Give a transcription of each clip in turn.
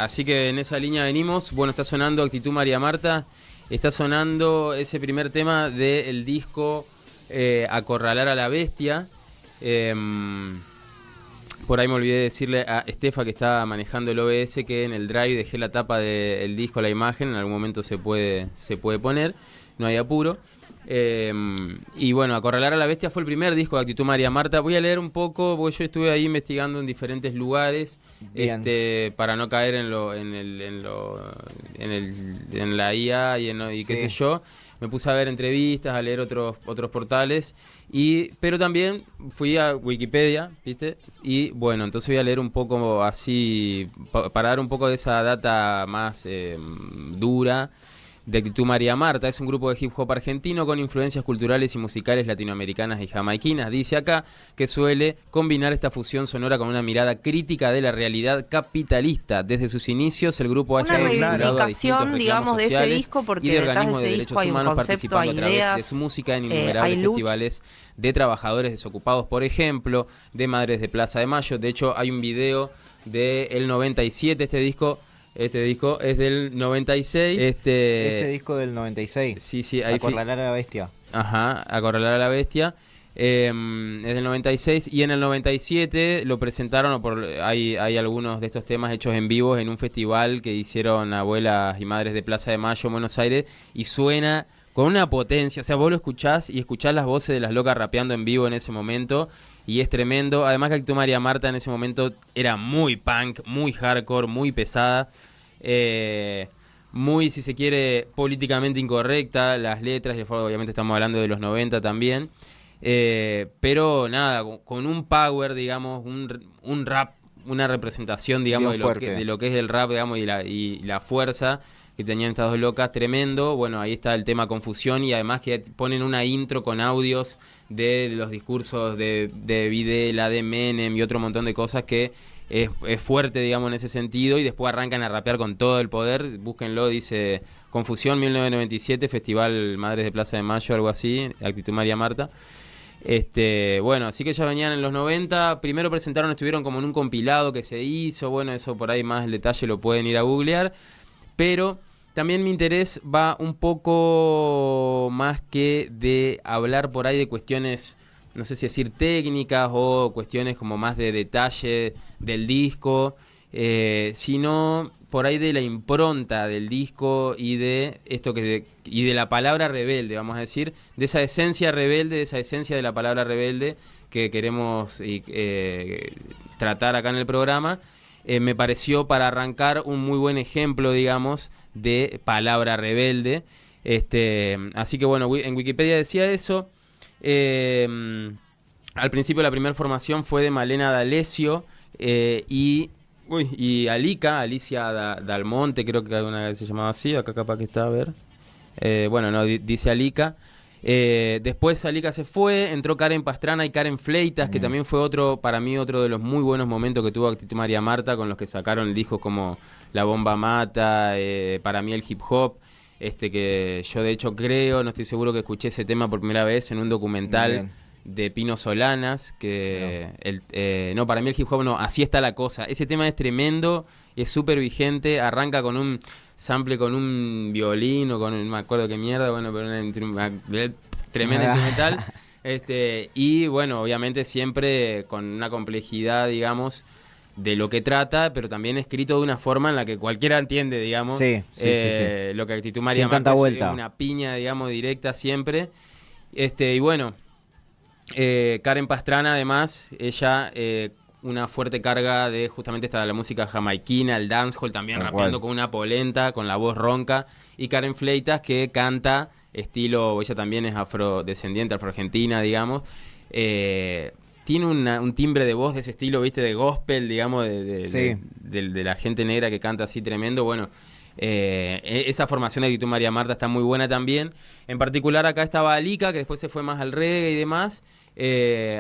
Así que en esa línea venimos. Bueno, está sonando Actitud María Marta. Está sonando ese primer tema del disco Acorralar a la Bestia. Por ahí me olvidé de decirle a Estefa, que está manejando el OBS, que en el drive dejé la tapa del disco, la imagen. En algún momento se puede poner. No hay apuro. Y bueno, Acorralar a la Bestia fue el primer disco de Actitud María Marta. Voy a leer un poco, porque yo estuve ahí investigando en diferentes lugares, para no caer en la IA y qué sé yo. Me puse a ver entrevistas, a leer otros portales, pero también fui a Wikipedia, ¿viste? Y bueno, entonces voy a leer un poco así, para dar un poco de esa data más dura. De Actitud María Marta es un grupo de hip hop argentino con influencias culturales y musicales latinoamericanas y jamaiquinas. Dice acá que suele combinar esta fusión sonora con una mirada crítica de la realidad capitalista. Desde sus inicios el grupo ha una reivindicación, digamos, de ese disco, porque y de detrás organismos de ese derechos disco hay un humanos, concepto, hay participando a ideas, través de su música en innumerables festivales de trabajadores desocupados, por ejemplo, de Madres de Plaza de Mayo. De hecho, hay un video del 97, este disco es del 96. Ese disco del 96. Sí, Acorralar a la Bestia. Ajá, Acorralar a la Bestia. Es del 96 y en el 97 lo presentaron, hay algunos de estos temas hechos en vivo en un festival que hicieron Abuelas y Madres de Plaza de Mayo en Buenos Aires, y suena con una potencia, o sea, vos lo escuchás y escuchás las voces de las locas rapeando en vivo en ese momento y es tremendo. Además que Actitud María Marta en ese momento era muy punk, muy hardcore, muy pesada, muy, si se quiere, políticamente incorrecta, las letras, y obviamente estamos hablando de los 90 también, pero nada, con un power, digamos, un rap, una representación, digamos, de lo que es el rap, digamos, y la fuerza que tenían estas dos locas, tremendo. Bueno, ahí está el tema Confusión, y además que ponen una intro con audios de los discursos de Videla, de Menem y otro montón de cosas que es fuerte, digamos, en ese sentido, y después arrancan a rapear con todo el poder. Búsquenlo, dice Confusión 1997, Festival Madres de Plaza de Mayo, algo así, Actitud María Marta. Bueno, así que ya venían en los 90, primero estuvieron como en un compilado que se hizo, bueno, eso por ahí más el detalle lo pueden ir a googlear, pero también mi interés va un poco más que de hablar por ahí de cuestiones, no sé si decir técnicas o cuestiones como más de detalle del disco, sino por ahí de la impronta del disco y de esto y de la palabra rebelde, vamos a decir, de esa esencia rebelde, de esa esencia de la palabra rebelde que queremos tratar acá en el programa. Me pareció, para arrancar, un muy buen ejemplo, digamos, de palabra rebelde. Así que bueno, en Wikipedia decía eso. Al principio la primera formación fue de Malena D'Alessio y Alicia Dalmonte, creo que una vez se llamaba así, acá capaz que está, a ver. Dice Alica. Después Alica se fue, entró Karen Pastrana y Karen Fleitas, que también fue para mí otro de los muy buenos momentos que tuvo Actitud María Marta, con los que sacaron discos como La Bomba Mata, para mí el hip hop, que yo de hecho creo, no estoy seguro, que escuché ese tema por primera vez en un documental de Pino Solanas, para mí el hip hop no, así está la cosa. Ese tema es tremendo, es súper vigente, arranca con un sample con un violín o con, no me acuerdo qué mierda, bueno, pero tremendo instrumental. Y bueno, obviamente siempre con una complejidad, digamos, de lo que trata, pero también escrito de una forma en la que cualquiera entiende, digamos. Sí. Lo que Actitud María Marta es una piña, digamos, directa siempre. Y bueno, Karen Pastrana, además, ella una fuerte carga de justamente la música jamaiquina, el dancehall, también rapeando con una polenta, con la voz ronca, y Karen Fleitas, que canta estilo, ella también es afrodescendiente, afroargentina, digamos, tiene un timbre de voz de ese estilo, viste, de gospel, digamos, de la gente negra que canta así tremendo. Bueno, esa formación de Actitud María Marta está muy buena también. En particular acá estaba Alica, que después se fue más al reggae y demás.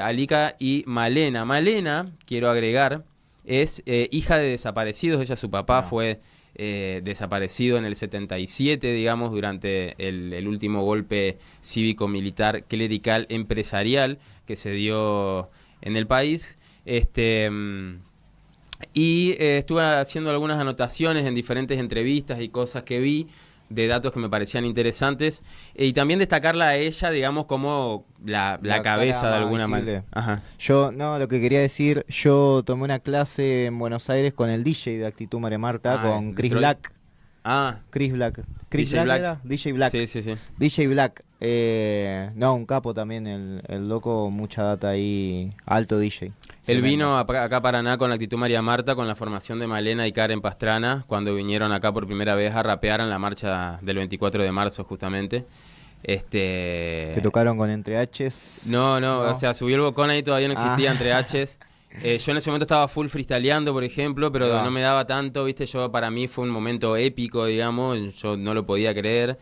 Alica y Malena. Malena, quiero agregar, es hija de desaparecidos. Ella, su papá fue desaparecido en el 77, digamos, durante el último golpe cívico-militar, clerical, empresarial que se dio en el país. Y estuve haciendo algunas anotaciones en diferentes entrevistas y cosas que vi, de datos que me parecían interesantes. Y también destacarla a ella, digamos, como la cabeza de alguna manera. Ajá. Yo, no, lo que quería decir, yo tomé una clase en Buenos Aires con el DJ de Actitud María Marta, con Chris Black. Chris Black. DJ Black. ¿Era? DJ Black. Sí. DJ Black. No, un capo también, el loco, mucha data ahí, alto DJ. Él vino acá a Paraná con la Actitud María Marta, con la formación de Malena y Karen Pastrana, cuando vinieron acá por primera vez a rapear en la marcha del 24 de marzo, justamente. ¿Que tocaron con Entre H's? No, o sea, subió el bocón ahí, todavía no existía Entre H's. Yo en ese momento estaba full freestyleando, por ejemplo, pero no me daba tanto, ¿viste? Para mí fue un momento épico, digamos, yo no lo podía creer.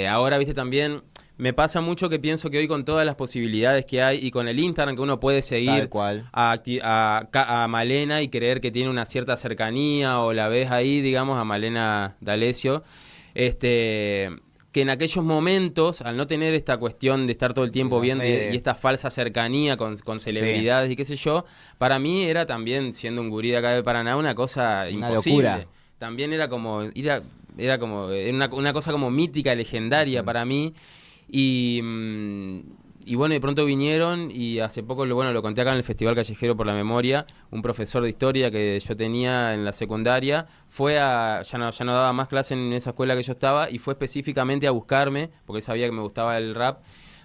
Ahora, ¿viste? También me pasa mucho que pienso que hoy con todas las posibilidades que hay y con el Instagram que uno puede seguir a Malena y creer que tiene una cierta cercanía, o la ves ahí, digamos, a Malena D'Alessio, que en aquellos momentos, al no tener esta cuestión de estar todo el tiempo viendo y esta falsa cercanía con celebridades y qué sé yo, para mí era también, siendo un gurí de acá de Paraná, una cosa imposible. Locura. También era como una cosa como mítica, legendaria para mí. Y bueno, de pronto vinieron, y hace poco lo conté acá en el Festival Callejero por la Memoria, un profesor de historia que yo tenía en la secundaria, ya no daba más clase en esa escuela que yo estaba, y fue específicamente a buscarme, porque él sabía que me gustaba el rap,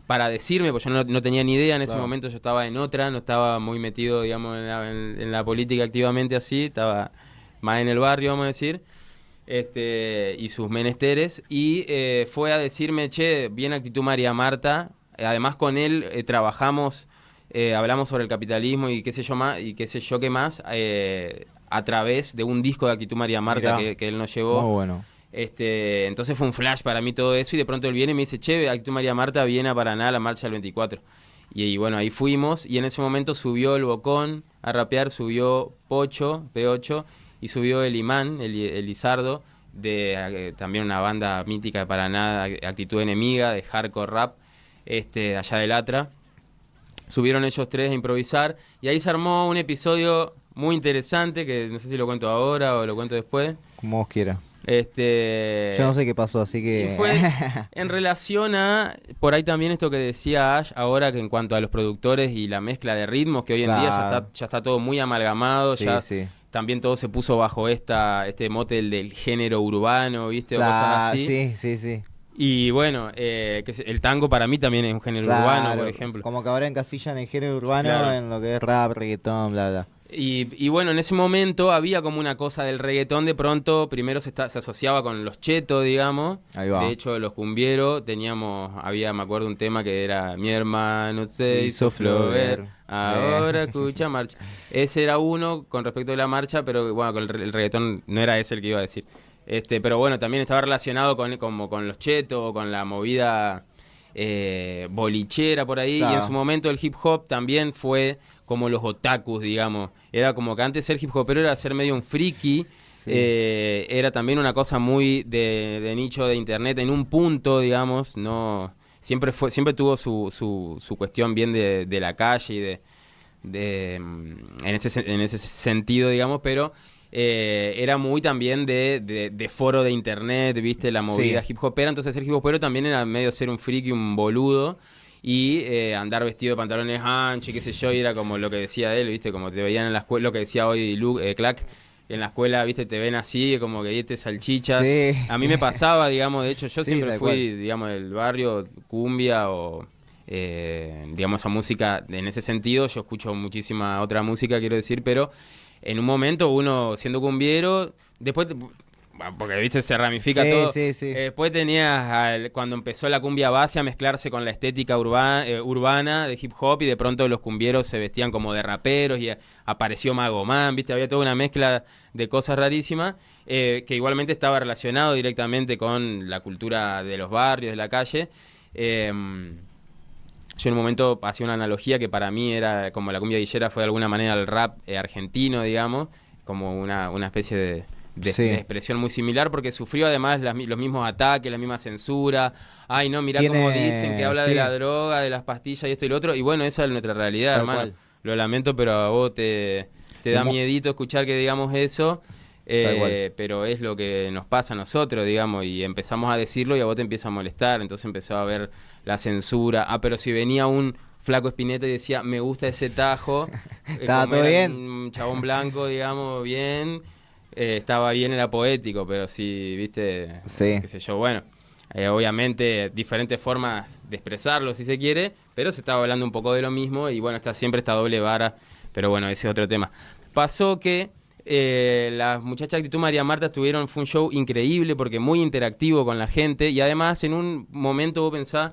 para decirme, porque yo no tenía ni idea en ese momento, yo estaba en otra, no estaba muy metido, digamos, en la política activamente así, estaba más en el barrio, vamos a decir. Y sus menesteres, y fue a decirme, che, bien Actitud María Marta. Además con él trabajamos, hablamos sobre el capitalismo y qué sé yo qué más, a través de un disco de Actitud María Marta que él nos llevó. Muy bueno. Entonces fue un flash para mí todo eso, y de pronto él viene y me dice, che, Actitud María Marta viene a Paraná a la marcha del 24. Y bueno, ahí fuimos, y en ese momento subió el Bocón a rapear, subió Pocho, P8, y subió el Imán, el Lizardo, de también una banda mítica de Paraná, Actitud Enemiga, de hardcore rap, allá del Atra. Subieron ellos tres a improvisar, y ahí se armó un episodio muy interesante, que no sé si lo cuento ahora o lo cuento después. Como vos quieras. Yo no sé qué pasó, así que... Y fue en relación a, por ahí también esto que decía Ash, ahora que en cuanto a los productores y la mezcla de ritmos, que hoy en día ya está todo muy amalgamado, sí. También todo se puso bajo este mote del género urbano, ¿viste? O cosas así. Sí. Y bueno, que el tango para mí también es un género urbano, por ejemplo. Como que ahora encasillan el género urbano en lo que es rap, reggaetón, bla, bla. Y bueno, en ese momento había como una cosa del reggaetón, de pronto primero se asociaba con los chetos, digamos. Ahí va. De hecho, los cumbieros me acuerdo un tema que era Mi hermano se hizo flover, ahora escucha marcha. Ese era uno con respecto a la marcha, pero bueno, con el reggaetón no era ese el que iba a decir. Pero bueno, también estaba relacionado con los chetos, con la movida bolichera por ahí. Claro. Y en su momento el hip hop también fue como los otakus, digamos. Era como que antes ser hip hopero era ser medio un friki. Sí. Era también una cosa muy de nicho de internet, en un punto, digamos. No siempre tuvo su cuestión bien de la calle y en ese sentido, digamos, pero era muy también de foro de internet, viste, la movida hip hopera. Entonces ser hip hopero también era medio ser un friki, un boludo, y andar vestido de pantalones anchos y qué sé yo, y era como lo que decía él, viste, como te veían en la escuela, lo que decía hoy Luke, Clack, en la escuela, viste, te ven así, como que este salchicha. Sí. A mí me pasaba, digamos, de hecho yo siempre fui, digamos, del barrio, cumbia o... digamos, esa música, en ese sentido yo escucho muchísima otra música, quiero decir, pero en un momento uno siendo cumbiero, después porque viste se ramifica todo. Sí. Después tenías cuando empezó la cumbia base a mezclarse con la estética urbana de hip hop, y de pronto los cumbieros se vestían como de raperos y apareció Mago Man, viste, había toda una mezcla de cosas rarísimas, que igualmente estaba relacionado directamente con la cultura de los barrios, de la calle. Yo en un momento hacía una analogía que para mí era como la cumbia villera fue de alguna manera el rap argentino, digamos, como una especie de expresión muy similar, porque sufrió además los mismos ataques, la misma censura. Ay, no, mirá cómo dicen que habla de la droga, de las pastillas y esto y lo otro. Y bueno, esa es nuestra realidad, hermano. Lo lamento, pero a vos te da miedito escuchar que digamos eso, pero es lo que nos pasa a nosotros, digamos, y empezamos a decirlo y a vos te empieza a molestar, entonces empezó a haber la censura. Pero si venía un Flaco Spinetta y decía, me gusta ese tajo, estaba todo bien, un chabón blanco, digamos, bien, estaba bien, era poético, pero si, viste, qué sé yo, bueno, obviamente diferentes formas de expresarlo si se quiere, pero se estaba hablando un poco de lo mismo y bueno, siempre esta doble vara, pero bueno, ese es otro tema. Pasó que las muchachas de Actitud María Marta fue un show increíble porque muy interactivo con la gente y además en un momento vos pensás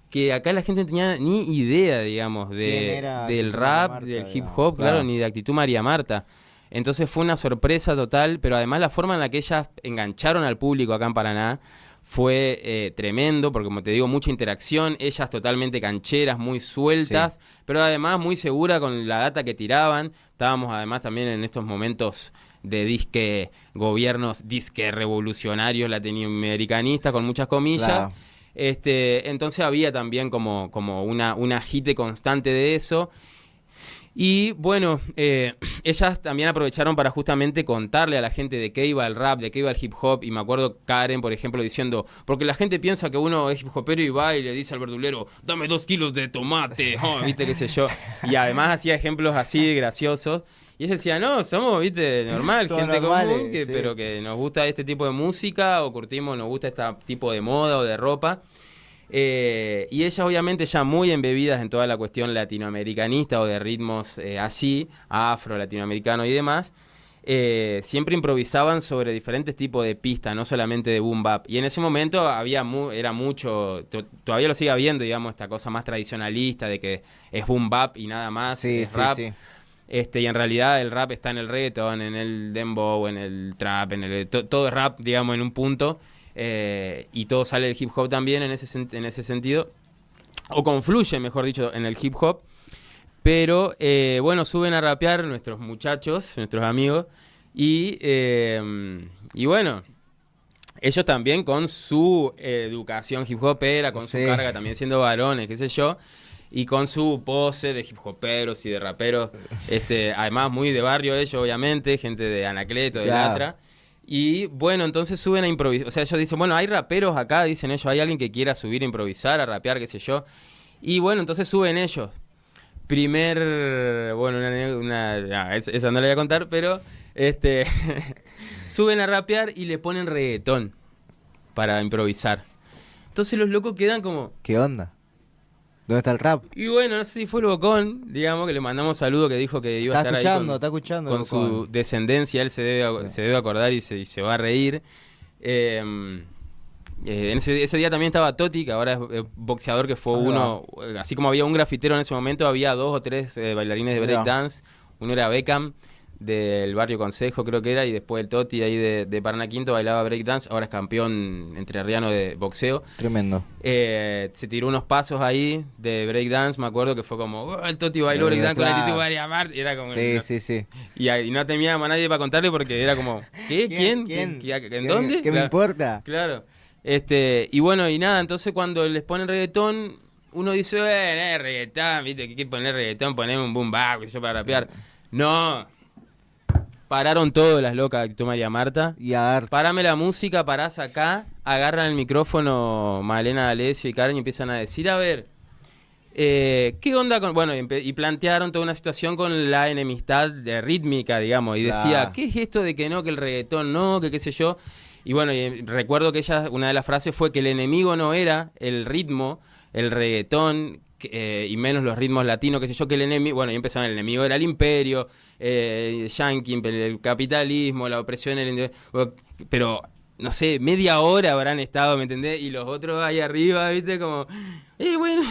que acá la gente no tenía ni idea, digamos, del rap, Marta, del hip hop, claro, ni de Actitud María Marta. Entonces fue una sorpresa total, pero además la forma en la que ellas engancharon al público acá en Paraná fue tremendo, porque como te digo, mucha interacción, ellas totalmente cancheras, muy sueltas, pero además muy segura con la data que tiraban. Estábamos además también en estos momentos de gobiernos disque revolucionarios latinoamericanistas, con muchas comillas. Claro. Entonces había también como un agite constante de eso. Y bueno, ellas también aprovecharon para justamente contarle a la gente de qué iba el rap, de qué iba el hip hop. Y me acuerdo Karen, por ejemplo, diciendo, porque la gente piensa que uno es hip hopero y va y le dice al verdulero, dame 2 kilos de tomate, viste, qué sé yo. Y además hacía ejemplos así graciosos. Y ella decía, no, somos, viste, normal, gente común, pero que nos gusta este tipo de música o curtimos, nos gusta este tipo de moda o de ropa. Y ellas obviamente ya muy embebidas en toda la cuestión latinoamericanista o de ritmos así, afro, latinoamericano y demás, siempre improvisaban sobre diferentes tipos de pistas, no solamente de boom bap. Y en ese momento era mucho, todavía lo sigue habiendo, digamos, esta cosa más tradicionalista de que es boom bap y nada más, es rap. Sí. Y en realidad el rap está en el reggaeton, en el dembow, en el trap, todo es rap, digamos, en un punto. Y todo sale del hip hop también en ese sentido, o confluye, mejor dicho, en el hip hop. Pero bueno, suben a rapear nuestros muchachos, nuestros amigos, y bueno, ellos también con su educación hip hopera, con su carga también siendo varones, qué sé yo, y con su pose de hip hoperos y de raperos, además muy de barrio ellos, obviamente, gente de Anacleto, de Latra. Y bueno, entonces suben a improvisar. O sea, ellos dicen, bueno, hay raperos acá, dicen ellos, hay alguien que quiera subir a improvisar, a rapear, qué sé yo. Y bueno, entonces suben ellos. Bueno, esa no la voy a contar, pero suben a rapear y le ponen reggaetón para improvisar. Entonces los locos quedan como, ¿qué onda? ¿Dónde está el rap? Y bueno, no sé si fue el Bocón, digamos, que le mandamos saludo, que dijo que iba a estar ahí con su descendencia, él se debe acordar y se va a reír. En ese día también estaba Toti, que ahora es boxeador, que fue uno, así como había un grafitero en ese momento, había 2 o 3 bailarines de breakdance. Uno era Beckham, del barrio Consejo creo que era, y después el Toti ahí de Paraná Quinto bailaba breakdance, ahora es campeón entrerriano de boxeo. Tremendo. Se tiró unos pasos ahí de breakdance, me acuerdo que fue como, el Toti bailó breakdance con Actitud María Marta, y era como... Sí. Y no teníamos a nadie para contarle porque era como, ¿qué? ¿Quién? ¿En dónde? ¿Qué me importa? Claro. Y bueno, y nada, entonces cuando les ponen reggaetón, uno dice, reggaetón, viste, ¿qué quiere poner reggaetón? Poneme un boom bap, eso para rapear. No. Pararon todas las locas de Actitud María Marta. Parame la música, parás acá, agarran el micrófono Malena D'Alessio y Karen y empiezan a decir, a ver, ¿qué onda con...? Bueno, y plantearon toda una situación con la enemistad de rítmica, digamos, y decía, ¿qué es esto de que no, que el reggaetón no, que qué sé yo? Y bueno, y recuerdo que una de las frases fue que el enemigo no era el ritmo, el reggaetón, y menos los ritmos latinos, qué sé yo, que el enemigo, bueno, y empezaron, el enemigo era el imperio, yankee, el capitalismo, la opresión, pero, no sé, media hora habrán estado, ¿me entendés? Y los otros ahí arriba, ¿viste? Como, bueno,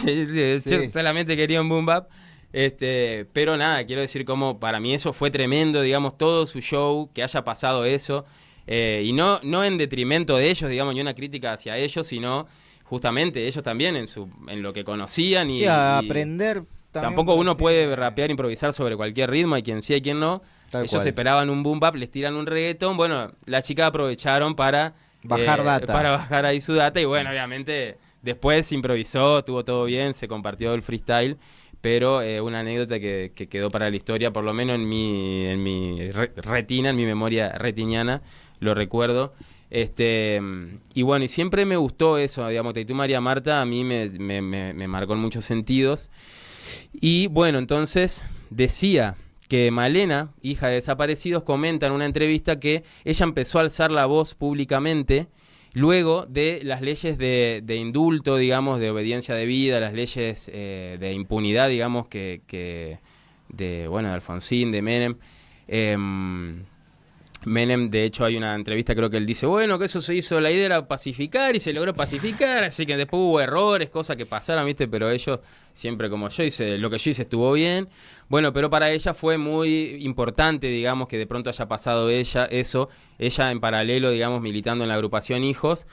yo solamente quería un boom bap. Pero nada, quiero decir como, para mí eso fue tremendo, digamos, todo su show, que haya pasado eso, y no en detrimento de ellos, digamos, ni una crítica hacia ellos, sino... Justamente ellos también en lo que conocían y aprender. Tampoco uno puede rapear, improvisar sobre cualquier ritmo, hay quien sí, hay quien no. Ellos esperaban un boom bap, les tiran un reggaetón. Bueno, las chicas aprovecharon para bajar data. Para bajar ahí su data y bueno, obviamente después se improvisó, estuvo todo bien, se compartió el freestyle. pero una anécdota que quedó para la historia, por lo menos en mi retina, en mi memoria retiniana, lo recuerdo. Y bueno, y siempre me gustó eso, digamos, Taytu María Marta a mí me marcó en muchos sentidos. Y bueno, entonces decía que Malena, hija de desaparecidos, comenta en una entrevista que ella empezó a alzar la voz públicamente luego de las leyes de indulto, digamos, de obediencia debida, las leyes de impunidad, digamos, de Alfonsín, de Menem. Menem, de hecho, hay una entrevista, creo que él dice, bueno, que eso se hizo, la idea era pacificar y se logró pacificar, así que después hubo errores, cosas que pasaron, ¿viste? Pero ellos, siempre como yo hice, lo que yo hice estuvo bien. Bueno, pero para ella fue muy importante, digamos, que de pronto haya pasado ella en paralelo, digamos, militando en la agrupación Hijos,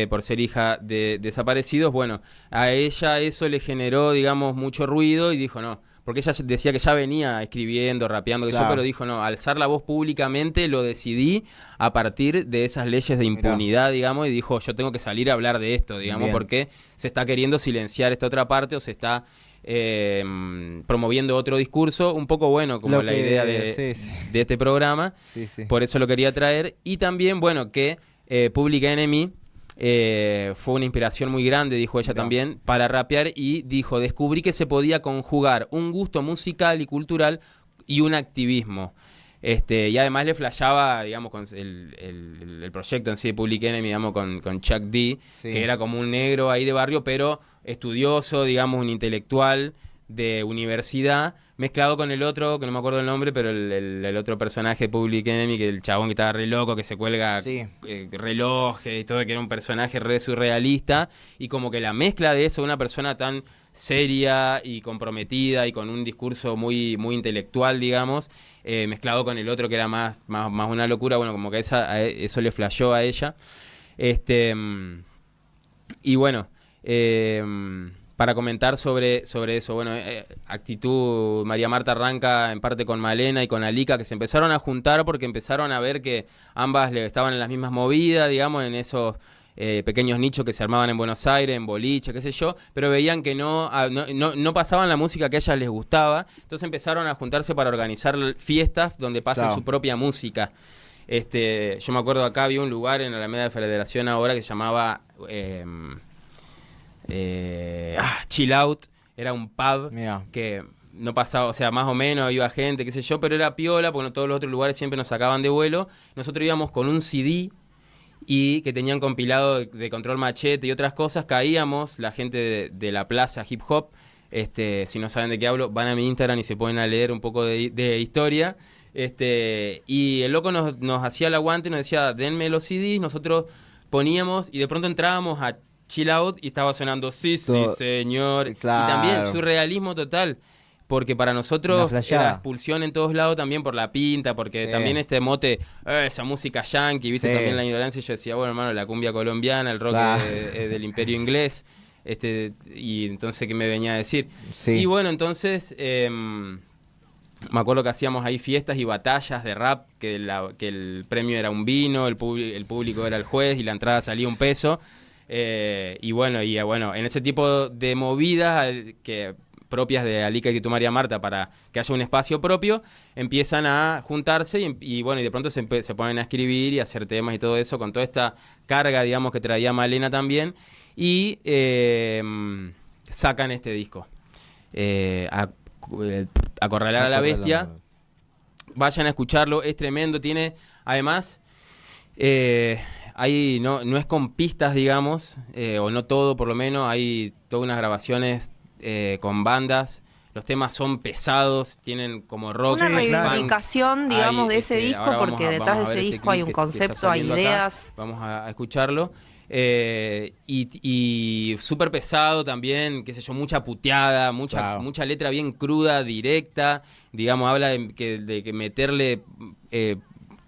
por ser hija de desaparecidos. Bueno, a ella eso le generó, digamos, mucho ruido y dijo, no, porque ella decía que ya venía escribiendo, rapeando, claro, pero dijo, no, alzar la voz públicamente lo decidí a partir de esas leyes de impunidad, digamos, y dijo, yo tengo que salir a hablar de esto, digamos, porque se está queriendo silenciar esta otra parte o se está promoviendo otro discurso, un poco bueno, como la idea de este programa, por eso lo quería traer, y también, bueno, que Public Enemy fue una inspiración muy grande, dijo ella también, para rapear, y dijo, descubrí que se podía conjugar un gusto musical y cultural y un activismo. Y además le flashaba, digamos, con el proyecto en sí de Public Enemy, digamos, con Chuck D, que era como un negro ahí de barrio, pero estudioso, digamos, un intelectual de universidad, mezclado con el otro, que no me acuerdo el nombre, pero el otro personaje de Public Enemy, que el chabón que estaba re loco, que se cuelga relojes y todo, que era un personaje re surrealista, y como que la mezcla de eso, una persona tan seria y comprometida y con un discurso muy, muy intelectual, digamos, mezclado con el otro que era más una locura, bueno, como que eso le flashó a ella. Y bueno, para comentar sobre eso, bueno, actitud, María Marta arranca en parte con Malena y con Alika, que se empezaron a juntar porque empezaron a ver que ambas estaban en las mismas movidas, digamos, en esos pequeños nichos que se armaban en Buenos Aires, en boliche, qué sé yo, pero veían que no pasaban la música que a ellas les gustaba, entonces empezaron a juntarse para organizar fiestas donde pasen su propia música. Yo me acuerdo, acá había un lugar en la Alameda de Federación ahora que se llamaba Chill Out, era un pub que no pasaba, o sea, más o menos iba gente, qué sé yo, pero era piola, porque todos los otros lugares siempre nos sacaban de vuelo. Nosotros íbamos con un CD y que tenían compilado de Control Machete y otras cosas, caíamos, la gente de la plaza hip hop, si no saben de qué hablo, van a mi Instagram y se ponen a leer un poco de historia, y el loco nos hacía el aguante y nos decía, denme los CDs, nosotros poníamos y de pronto entrábamos a Chill Out y estaba sonando sí, señor, claro. Y también surrealismo total, porque para nosotros era expulsión en todos lados también por la pinta, porque también este mote, esa música yankee, viste, también la ignorancia, y yo decía, bueno, hermano, la cumbia colombiana, el rock del imperio inglés, y entonces, ¿qué me venía a decir? Y bueno, entonces, me acuerdo que hacíamos ahí fiestas y batallas de rap, que el premio era un vino, el público era el juez y la entrada salía $1. Y bueno, en ese tipo de movidas propias de Alika y Taytu María Marta, para que haya un espacio propio, empiezan a juntarse y bueno, y de pronto se ponen a escribir y a hacer temas y todo eso, con toda esta carga, digamos, que traía Malena también, y sacan este disco, Acorralar a la Bestia. Vayan a escucharlo, es tremendo, tiene, además, ahí no es con pistas, digamos, o no todo por lo menos, hay todas unas grabaciones con bandas, los temas son pesados, tienen como rock. Una reivindicación, digamos, de ese disco, porque detrás de ese disco hay un concepto, hay ideas. Acá. Vamos a escucharlo. Y súper pesado también, qué sé yo, mucha puteada, mucha letra bien cruda, directa, digamos, habla de que meterle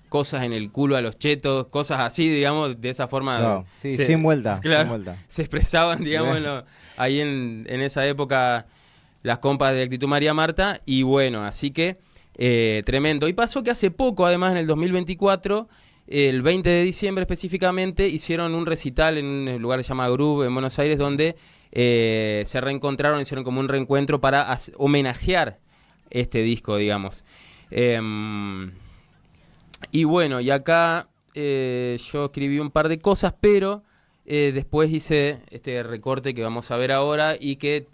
cosas en el culo a los chetos, cosas así, digamos, de esa forma. Sin vuelta, claro, sin vuelta. Se expresaban, digamos, ahí en esa época las compas de Actitud María Marta, y bueno, así que tremendo. Y pasó que hace poco, además, en el 2024, el 20 de diciembre específicamente, hicieron un recital en un lugar que se llama Groove en Buenos Aires, donde se reencontraron, hicieron como un reencuentro para homenajear este disco, digamos. Y bueno, y acá yo escribí un par de cosas, pero después hice este recorte que vamos a ver ahora y que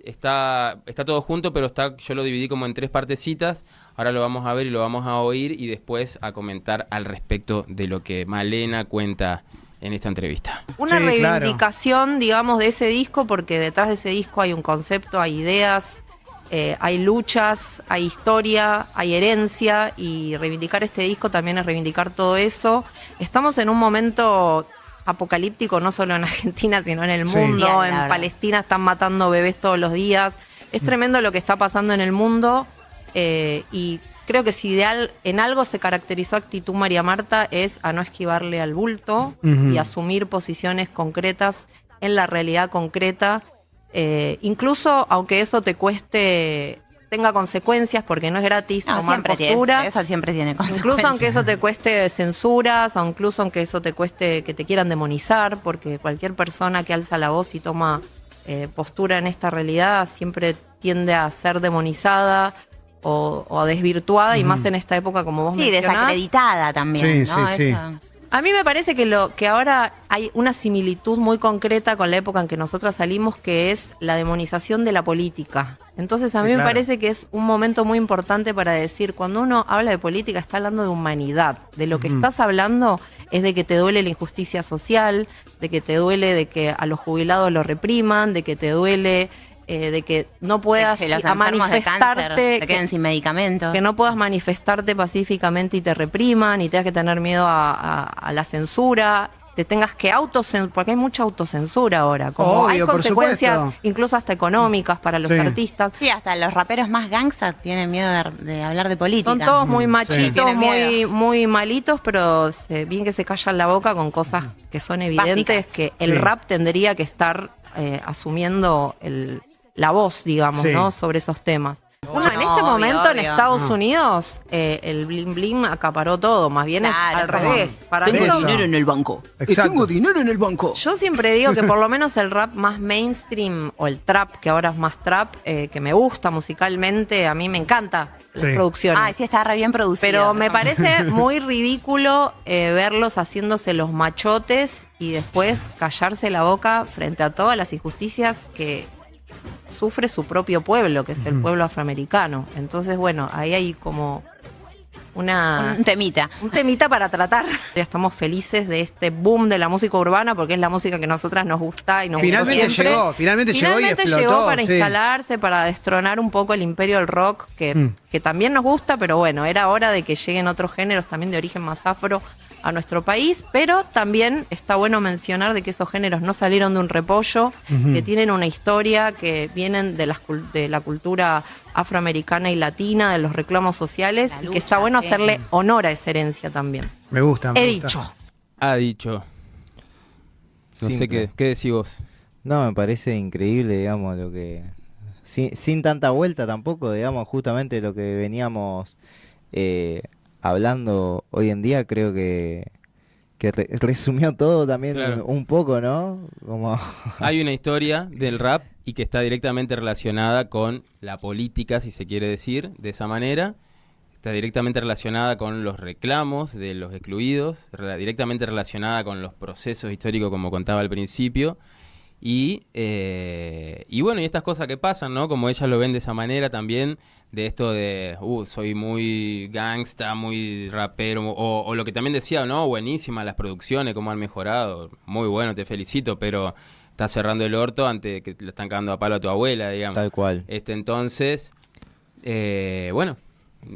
está todo junto, pero yo lo dividí como en 3 partecitas. Ahora lo vamos a ver y lo vamos a oír y después a comentar al respecto de lo que Malena cuenta en esta entrevista. Una reivindicación, digamos, de ese disco, porque detrás de ese disco hay un concepto, hay ideas, hay luchas, hay historia, hay herencia, y reivindicar este disco también es reivindicar todo eso. Estamos en un momento apocalíptico, no solo en Argentina, sino en el mundo. En Palestina están matando bebés todos los días. Es tremendo lo que está pasando en el mundo, y creo que si en algo se caracterizó Actitud María Marta es a no esquivarle al bulto y asumir posiciones concretas en la realidad concreta. Incluso aunque eso tenga consecuencias, porque no es gratis tomar postura. Eso siempre tiene consecuencias. Incluso aunque eso te cueste censuras, o incluso aunque eso te cueste que te quieran demonizar, porque cualquier persona que alza la voz y toma postura en esta realidad siempre tiende a ser demonizada o desvirtuada, y más en esta época, como vos mencionás. Desacreditada también, sí, ¿no? Sí. A mí me parece que ahora hay una similitud muy concreta con la época en que nosotros salimos, que es la demonización de la política. Entonces a mí me parece que es un momento muy importante para decir, cuando uno habla de política está hablando de humanidad. De lo que estás hablando es de que te duele la injusticia social, de que te duele de que a los jubilados lo repriman, de que te duele de que no puedas que los enfermos de cáncer se queden sin medicamentos, que no puedas manifestarte pacíficamente y te repriman, y tengas que tener miedo a la censura, te tengas que porque hay mucha autocensura ahora, como hay consecuencias incluso hasta económicas para los artistas. Sí, hasta los raperos más gangsters tienen miedo de hablar de política. Son todos muy machitos, muy malitos, pero bien que se callan la boca con cosas que son evidentes, básicas. Que el rap tendría que estar asumiendo la voz, digamos, ¿no? Sobre esos temas. Bueno, en este momento en Estados Unidos el bling bling acaparó todo, más bien es al revés. Tengo dinero en el banco. Tengo dinero en el banco. Yo siempre digo que por lo menos el rap más mainstream, o el trap, que ahora es más trap, que me gusta musicalmente, a mí me encanta las producciones. Sí, está re bien producido. Pero me parece muy ridículo verlos haciéndose los machotes y después callarse la boca frente a todas las injusticias que sufre su propio pueblo, que es el pueblo afroamericano. Entonces, bueno, ahí hay como un temita para tratar. Ya estamos felices de este boom de la música urbana, porque es la música que a nosotras nos gusta y nos finalmente llegó. Finalmente llegó y explotó. Llegó para instalarse, para destronar un poco el imperio del rock, que también nos gusta, pero bueno, era hora de que lleguen otros géneros también de origen más afro a nuestro país, pero también está bueno mencionar de que esos géneros no salieron de un repollo, que tienen una historia, que vienen de la cultura afroamericana y latina, de los reclamos sociales, y que está bueno hacerle honor a esa herencia también. Me gusta. Ha dicho. No sé qué decís vos. No, me parece increíble, digamos, lo que... Sin tanta vuelta tampoco, digamos, justamente lo que veníamos... hablando hoy en día, creo que resumió todo también un poco, ¿no? Como... Hay una historia del rap y que está directamente relacionada con la política, si se quiere decir, de esa manera. Está directamente relacionada con los reclamos de los excluidos, directamente relacionada con los procesos históricos, como contaba al principio. Y bueno, y estas cosas que pasan, ¿no? Como ellas lo ven de esa manera también, de esto de, soy muy gangsta, muy rapero, o lo que también decía, ¿no? Buenísimas las producciones, cómo han mejorado, muy bueno, te felicito, pero estás cerrando el orto ante que le están cagando a palo a tu abuela, digamos. Tal cual. Entonces, bueno.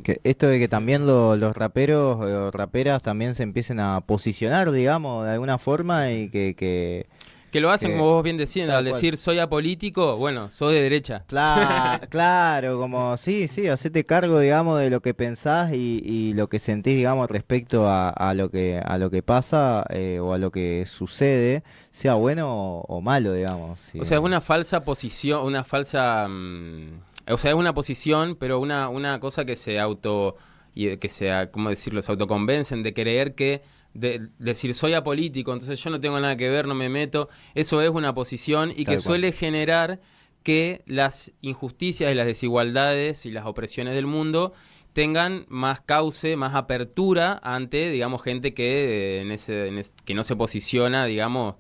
Que esto de que también los raperos o raperas también se empiecen a posicionar, digamos, de alguna forma, y que lo hacen, como vos bien decías, al decir soy apolítico, bueno, soy de derecha. Claro, como sí, hacete cargo, digamos, de lo que pensás y lo que sentís, digamos, respecto a lo que pasa o a lo que sucede, sea bueno o malo, digamos. Sí. O sea, es una falsa posición, una falsa... o sea, es una posición, pero una cosa que se auto... y que sea, ¿cómo decirlo? Se autoconvencen de creer que, decir soy apolítico, entonces yo no tengo nada que ver, no me meto. Eso es una posición y que suele generar que las injusticias y las desigualdades y las opresiones del mundo tengan más cauce, más apertura ante, digamos, gente que, que no se posiciona, digamos,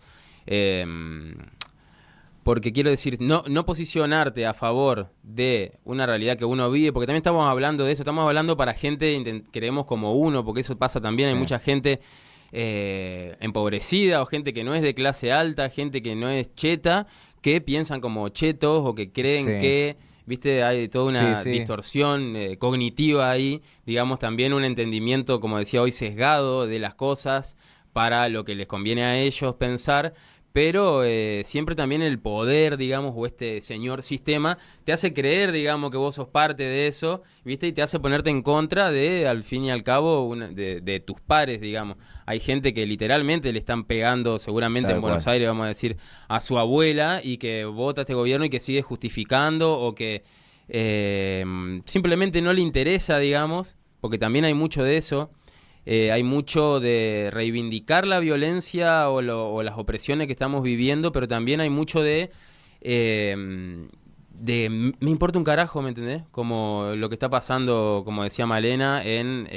porque quiero decir, no posicionarte a favor de una realidad que uno vive, porque también estamos hablando de eso, estamos hablando para gente, creemos como uno, porque eso pasa también, hay mucha gente empobrecida o gente que no es de clase alta, gente que no es cheta, que piensan como chetos o que creen que, viste, hay toda una distorsión cognitiva ahí, digamos, también un entendimiento, como decía hoy, sesgado de las cosas para lo que les conviene a ellos pensar, pero siempre también el poder, digamos, o este señor sistema, te hace creer, digamos, que vos sos parte de eso, ¿viste? Y te hace ponerte en contra de, al fin y al cabo, de tus pares, digamos. Hay gente que literalmente le están pegando, seguramente en Buenos Aires, vamos a decir, a su abuela, y que vota este gobierno y que sigue justificando, o que simplemente no le interesa, digamos, porque también hay mucho de eso. Hay mucho de reivindicar la violencia o las opresiones que estamos viviendo, pero también hay mucho de me importa un carajo, ¿me entendés? Como lo que está pasando, como decía Malena, en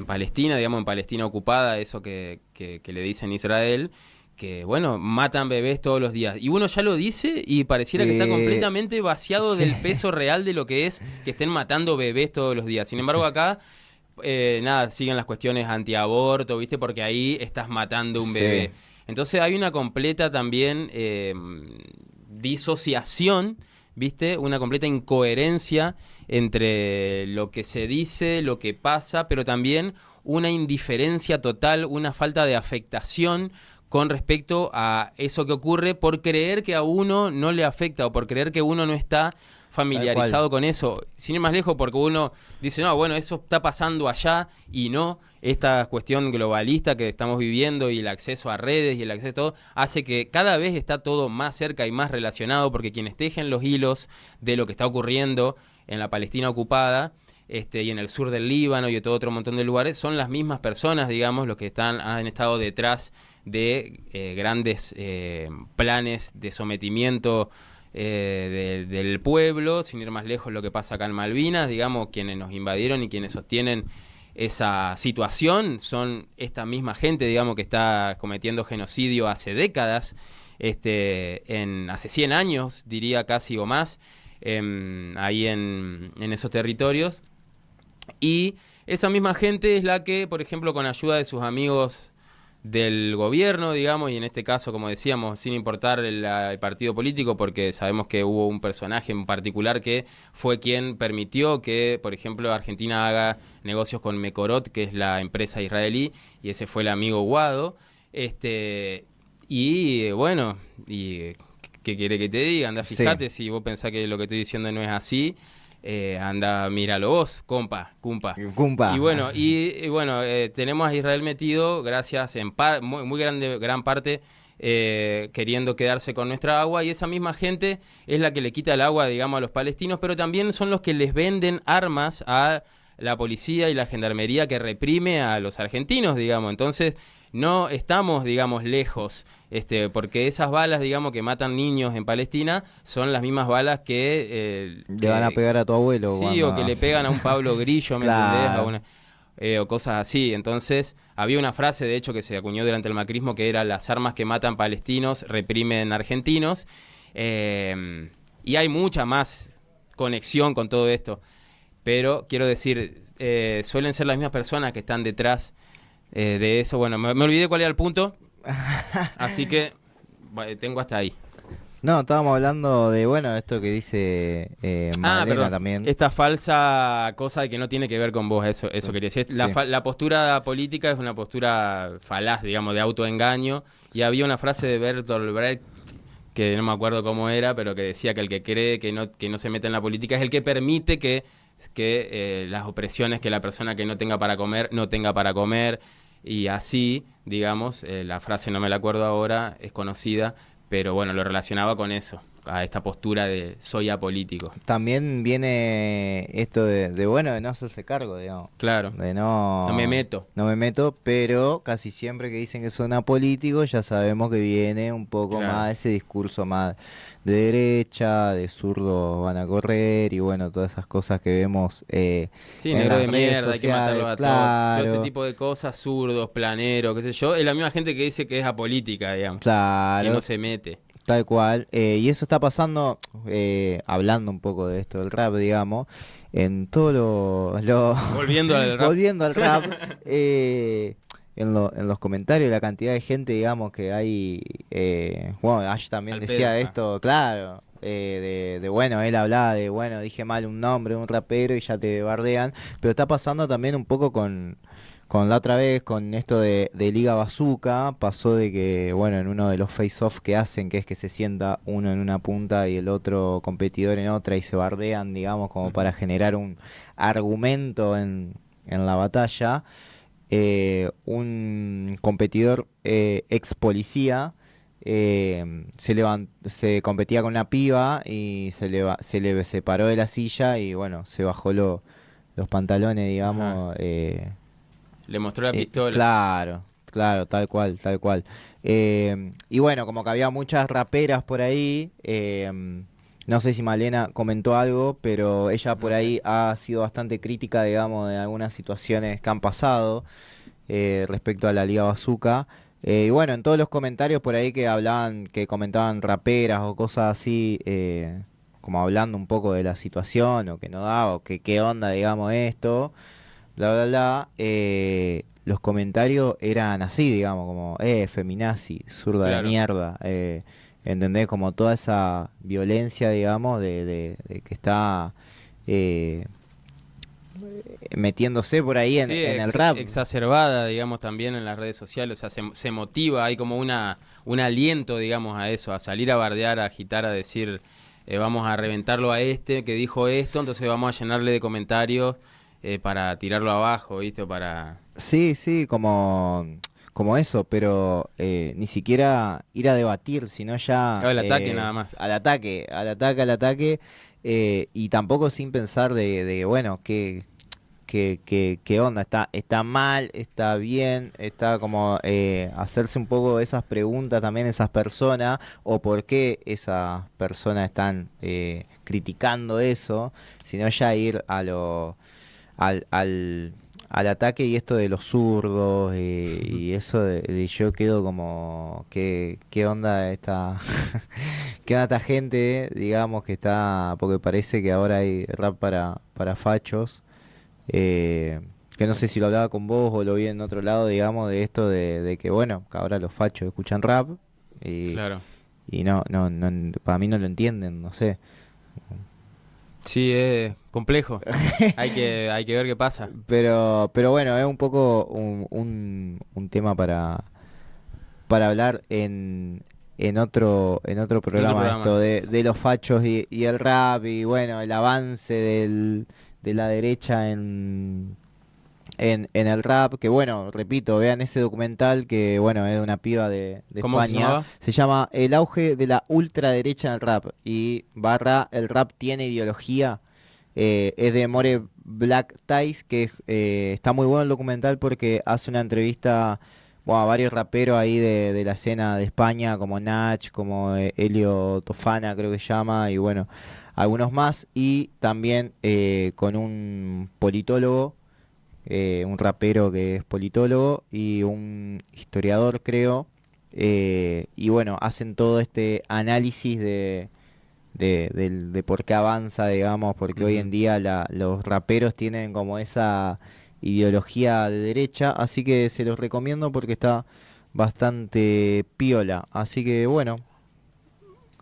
Palestina, digamos, en Palestina ocupada, eso que le dicen Israel, que, bueno, matan bebés todos los días. Y uno ya lo dice y pareciera que está completamente vaciado del peso real de lo que es que estén matando bebés todos los días. Sin embargo, acá... nada, siguen las cuestiones antiaborto, ¿viste? Porque ahí estás matando un bebé. Entonces hay una completa también disociación, ¿viste? Una completa incoherencia entre lo que se dice, lo que pasa, pero también una indiferencia total, una falta de afectación con respecto a eso que ocurre por creer que a uno no le afecta o por creer que uno no está familiarizado con eso, sin ir más lejos, porque uno dice, no, bueno, eso está pasando allá, y no, esta cuestión globalista que estamos viviendo y el acceso a redes y el acceso a todo, hace que cada vez está todo más cerca y más relacionado, porque quienes tejen los hilos de lo que está ocurriendo en la Palestina ocupada, y en el sur del Líbano y de todo otro montón de lugares, son las mismas personas, digamos, los que han estado detrás de grandes planes de sometimiento del pueblo, sin ir más lejos lo que pasa acá en Malvinas, digamos, quienes nos invadieron y quienes sostienen esa situación son esta misma gente, digamos, que está cometiendo genocidio hace décadas, hace 100 años, diría casi o más, ahí en esos territorios. Y esa misma gente es la que, por ejemplo, con ayuda de sus amigos del gobierno, digamos, y en este caso, como decíamos, sin importar el partido político, porque sabemos que hubo un personaje en particular que fue quien permitió que, por ejemplo, Argentina haga negocios con Mekorot, que es la empresa israelí, y ese fue el amigo Guado. Y bueno, ¿qué quiere que te diga? Anda, fíjate, si vos pensás que lo que estoy diciendo no es así. Anda, míralo vos, cumpa. Y bueno, tenemos a Israel metido, gracias en muy gran parte, queriendo quedarse con nuestra agua, y esa misma gente es la que le quita el agua, digamos, a los palestinos, pero también son los que les venden armas a la policía y la gendarmería que reprime a los argentinos, digamos. Entonces no estamos, digamos, lejos, porque esas balas, digamos, que matan niños en Palestina son las mismas balas que le van a pegar a tu abuelo. Sí, o que le pegan a un Pablo Grillo, ¿me entendés? O cosas así. Entonces, había una frase, de hecho, que se acuñó durante el macrismo, que era: las armas que matan palestinos reprimen argentinos. Y hay mucha más conexión con todo esto. Pero, quiero decir, suelen ser las mismas personas que están detrás de eso. Bueno, me olvidé cuál era el punto, así que tengo hasta ahí. No, estábamos hablando de, bueno, esto que dice Malena también. Esta falsa cosa que no tiene que ver con vos, eso quería decir. La postura política es una postura falaz, digamos, de autoengaño. Y había una frase de Bertolt Brecht, que no me acuerdo cómo era, pero que decía que el que cree que no se mete en la política es el que permite que las opresiones, que la persona que no tenga para comer, no tenga para comer. Y así, digamos, la frase no me la acuerdo ahora, es conocida, pero bueno, lo relacionaba con eso, a esta postura de soy apolítico. También viene esto de no hacerse cargo, digamos. Claro. De no me meto. No me meto, pero casi siempre que dicen que son apolíticos ya sabemos que viene un poco más ese discurso más de derecha, de zurdos van a correr y bueno, todas esas cosas que vemos sí, en negro las de redes mierda, hay que sociales, matarlos a claro. todos. Todo ese tipo de cosas, zurdos, planeros, qué sé yo. Es la misma gente que dice que es apolítica, digamos. Claro. Que no se mete. Tal cual, y eso está pasando, hablando un poco de esto del rap, digamos, en todo Volviendo al rap. volviendo al rap, en los comentarios, la cantidad de gente, digamos, que hay, bueno, Ash también Al decía pedo, esto, claro, bueno, él hablaba de, bueno, dije mal un nombre, un rapero y ya te bardean, pero está pasando también un poco con la otra vez, con esto de Liga Bazooka, pasó de que, bueno, en uno de los face-off que hacen, que es que se sienta uno en una punta y el otro competidor en otra y se bardean, digamos, como para generar un argumento en la batalla, un competidor ex policía se competía con una piba y se le separó de la silla y, bueno, se bajó los pantalones, digamos, le mostró la pistola. Claro, tal cual. Y bueno, como que había muchas raperas por ahí, no sé si Malena comentó algo, pero ella por ahí ha sido bastante crítica, digamos, de algunas situaciones que han pasado respecto a la Liga Bazooka. Y bueno, en todos los comentarios por ahí que comentaban raperas o cosas así, como hablando un poco de la situación o que no daba, o que qué onda, digamos, esto, los comentarios eran así, digamos, como, feminazi, zurda de mierda, ¿entendés? Como toda esa violencia, digamos, de que está metiéndose por ahí en el rap. Exacerbada, digamos, también en las redes sociales, o sea, se motiva, hay como un aliento, digamos, a eso, a salir a bardear, a agitar, a decir, vamos a reventarlo a este que dijo esto, entonces vamos a llenarle de comentarios para tirarlo abajo, ¿viste? O para... Sí, como eso, pero ni siquiera ir a debatir, sino ya... Claro, el ataque nada más. Al ataque, y tampoco sin pensar de bueno, qué onda, está mal, está bien, está como hacerse un poco esas preguntas también esas personas, o por qué esas personas están criticando eso, sino ya ir a al ataque y esto de los zurdos y eso de yo quedo como qué onda esta qué onda esta gente, digamos, que está, porque parece que ahora hay rap para fachos, que no sé si lo hablaba con vos o lo vi en otro lado, digamos, de esto de que bueno, que ahora los fachos escuchan rap y Claro. y no para mí no lo entienden, no sé. Sí, es complejo. hay que ver qué pasa. Pero bueno, es un poco un tema para hablar en otro programa, esto de los fachos y el rap y bueno, el avance de la derecha en el rap, que bueno, repito, vean ese documental que bueno, es de una piba de ¿Cómo España. Se llama El auge de la ultraderecha en el rap y / el rap tiene ideología. Es de More Black Ties, que está muy bueno el documental porque hace una entrevista a varios raperos ahí de la escena de España, como Nach, como Elio Tofana creo que se llama, y bueno, algunos más, y también con un politólogo, un rapero que es politólogo y un historiador creo, y bueno, hacen todo este análisis de por qué avanza, digamos, porque hoy en día los raperos tienen como esa ideología de derecha, así que se los recomiendo porque está bastante piola. Así que bueno,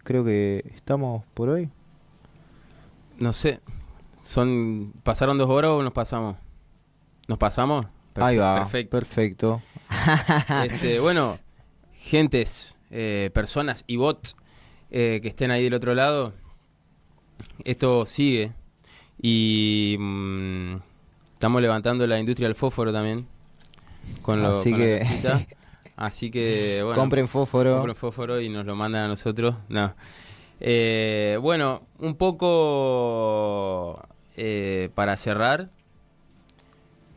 creo que estamos por hoy. No sé, ¿pasaron 2 horas o nos pasamos? ¿Nos pasamos? Ahí va, perfecto. Bueno, gentes, personas y bots que estén ahí del otro lado, esto sigue y estamos levantando la industria del fósforo también así que bueno, compren fósforo y nos lo mandan a nosotros. No. Bueno, un poco para cerrar,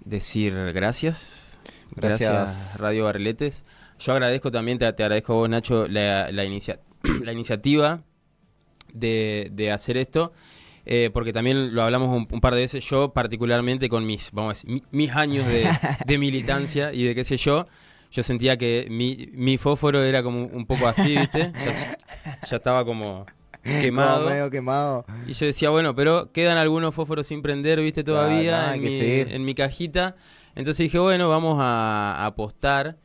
decir gracias. Gracias, Radio Barriletes. Yo agradezco también, te agradezco a vos, Nacho, la la iniciativa de hacer esto. Porque también lo hablamos un par de veces, yo particularmente con mis, vamos a decir, mis años de militancia y de qué sé yo sentía que mi fósforo era como un poco así, ¿viste? Ya estaba como quemado. Como medio quemado. Y yo decía, bueno, pero quedan algunos fósforos sin prender, ¿viste? Todavía Hay que seguir. en mi cajita. Entonces dije, bueno, vamos a apostar.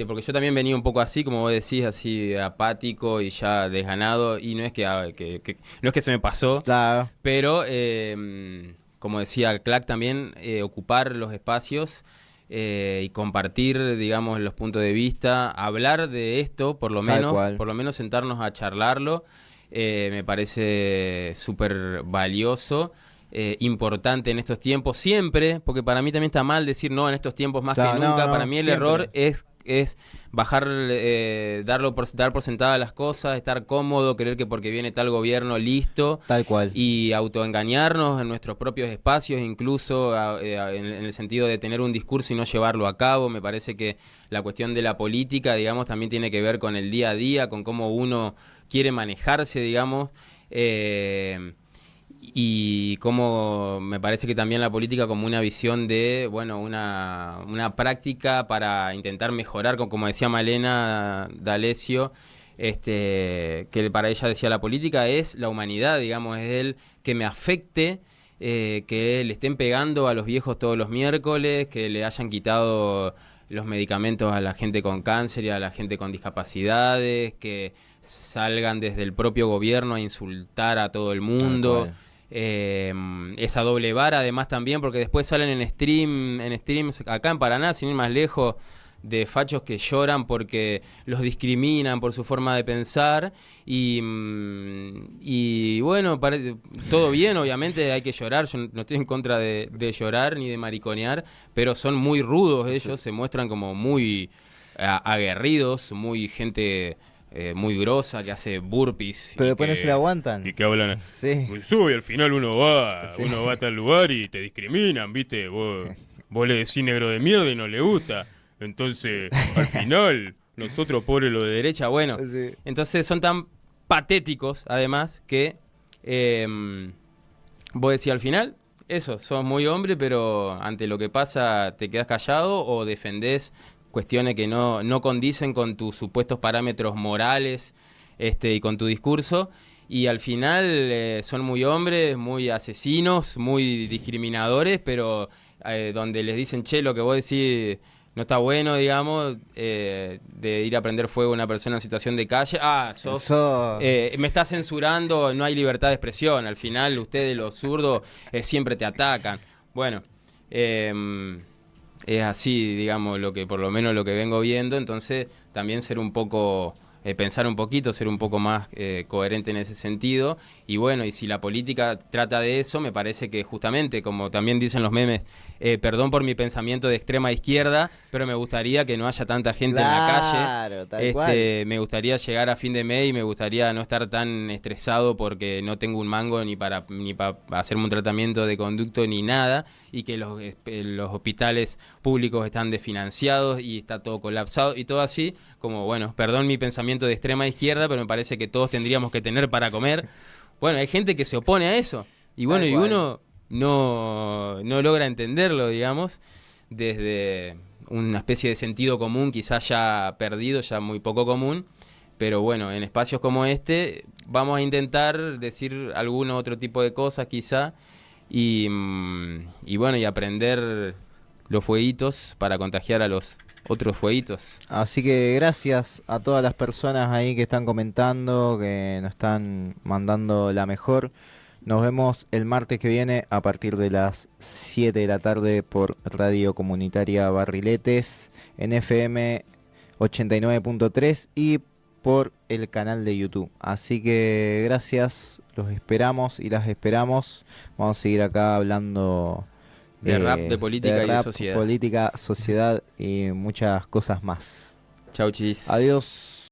Porque yo también venía un poco así, como vos decís, así apático y ya desganado, y no es no es que se me pasó, Claro. pero como decía Clack también, ocupar los espacios y compartir, digamos, los puntos de vista, hablar de esto, por lo menos sentarnos a charlarlo, me parece súper valioso. Importante en estos tiempos, siempre, porque para mí también está mal decir no en estos tiempos más Claro, que nunca. no, Para mí el siempre. error es bajar, dar por sentadas las cosas, estar cómodo, creer que porque viene tal gobierno listo, Tal cual. y autoengañarnos en nuestros propios espacios, incluso en el sentido de tener un discurso y no llevarlo a cabo. Me parece que la cuestión de la política, digamos, también tiene que ver con el día a día, con cómo uno quiere manejarse, digamos. Y cómo me parece que también la política como una visión de, bueno, una práctica para intentar mejorar, como decía Malena D'Alessio, que para ella decía la política es la humanidad, digamos, es el que me afecte, que le estén pegando a los viejos todos los miércoles, que le hayan quitado los medicamentos a la gente con cáncer y a la gente con discapacidades, que salgan desde el propio gobierno a insultar a todo el mundo. Esa doble vara además también, porque después salen en streams acá en Paraná, sin ir más lejos, de fachos que lloran porque los discriminan por su forma de pensar y bueno, todo bien, obviamente hay que llorar, yo no estoy en contra de llorar ni de mariconear, pero son muy rudos ellos, se muestran como muy aguerridos, muy gente muy grosa, que hace burpees. Pero después no se la aguantan. Y que hablan. Sí. Y al final uno va a tal lugar y te discriminan, ¿viste? Vos le decís negro de mierda y no le gusta. Entonces, al final, nosotros pobres lo de derecha, bueno. Sí. Entonces son tan patéticos, además, que vos decís al final, eso, sos muy hombre, pero ante lo que pasa te quedás callado o defendés cuestiones que no condicen con tus supuestos parámetros morales y con tu discurso, y al final son muy hombres, muy asesinos, muy discriminadores, pero donde les dicen, che, lo que vos decís no está bueno, digamos, de ir a prender fuego a una persona en situación de calle, me está censurando, no hay libertad de expresión, al final ustedes los zurdos siempre te atacan. Bueno, es así, digamos, por lo menos lo que vengo viendo, entonces también ser un poco, pensar un poquito, ser un poco más coherente en ese sentido, y bueno, y si la política trata de eso, me parece que justamente, como también dicen los memes, perdón por mi pensamiento de extrema izquierda, pero me gustaría que no haya tanta gente en la calle, tal cual. me gustaría llegar a fin de mes y me gustaría no estar tan estresado porque no tengo un mango ni para hacerme un tratamiento de conducto ni nada, y que los hospitales públicos están desfinanciados y está todo colapsado y todo así, como bueno, perdón mi pensamiento de extrema izquierda, pero me parece que todos tendríamos que tener para comer. Bueno, hay gente que se opone a eso, y bueno, y uno no logra entenderlo, digamos, desde una especie de sentido común, quizás ya perdido, ya muy poco común, pero bueno, en espacios como este vamos a intentar decir algún otro tipo de cosas quizá, y bueno, y aprender los fueguitos para contagiar a los otros fueguitos. Así que gracias a todas las personas ahí que están comentando, que nos están mandando la mejor. Nos vemos el martes que viene a partir de las 7 de la tarde por Radio Comunitaria Barriletes en FM 89.3 y por el canal de YouTube. Así que gracias, los esperamos y las esperamos. Vamos a seguir acá hablando de rap, de política y de sociedad. Política, sociedad y muchas cosas más. Chau, chis. Adiós.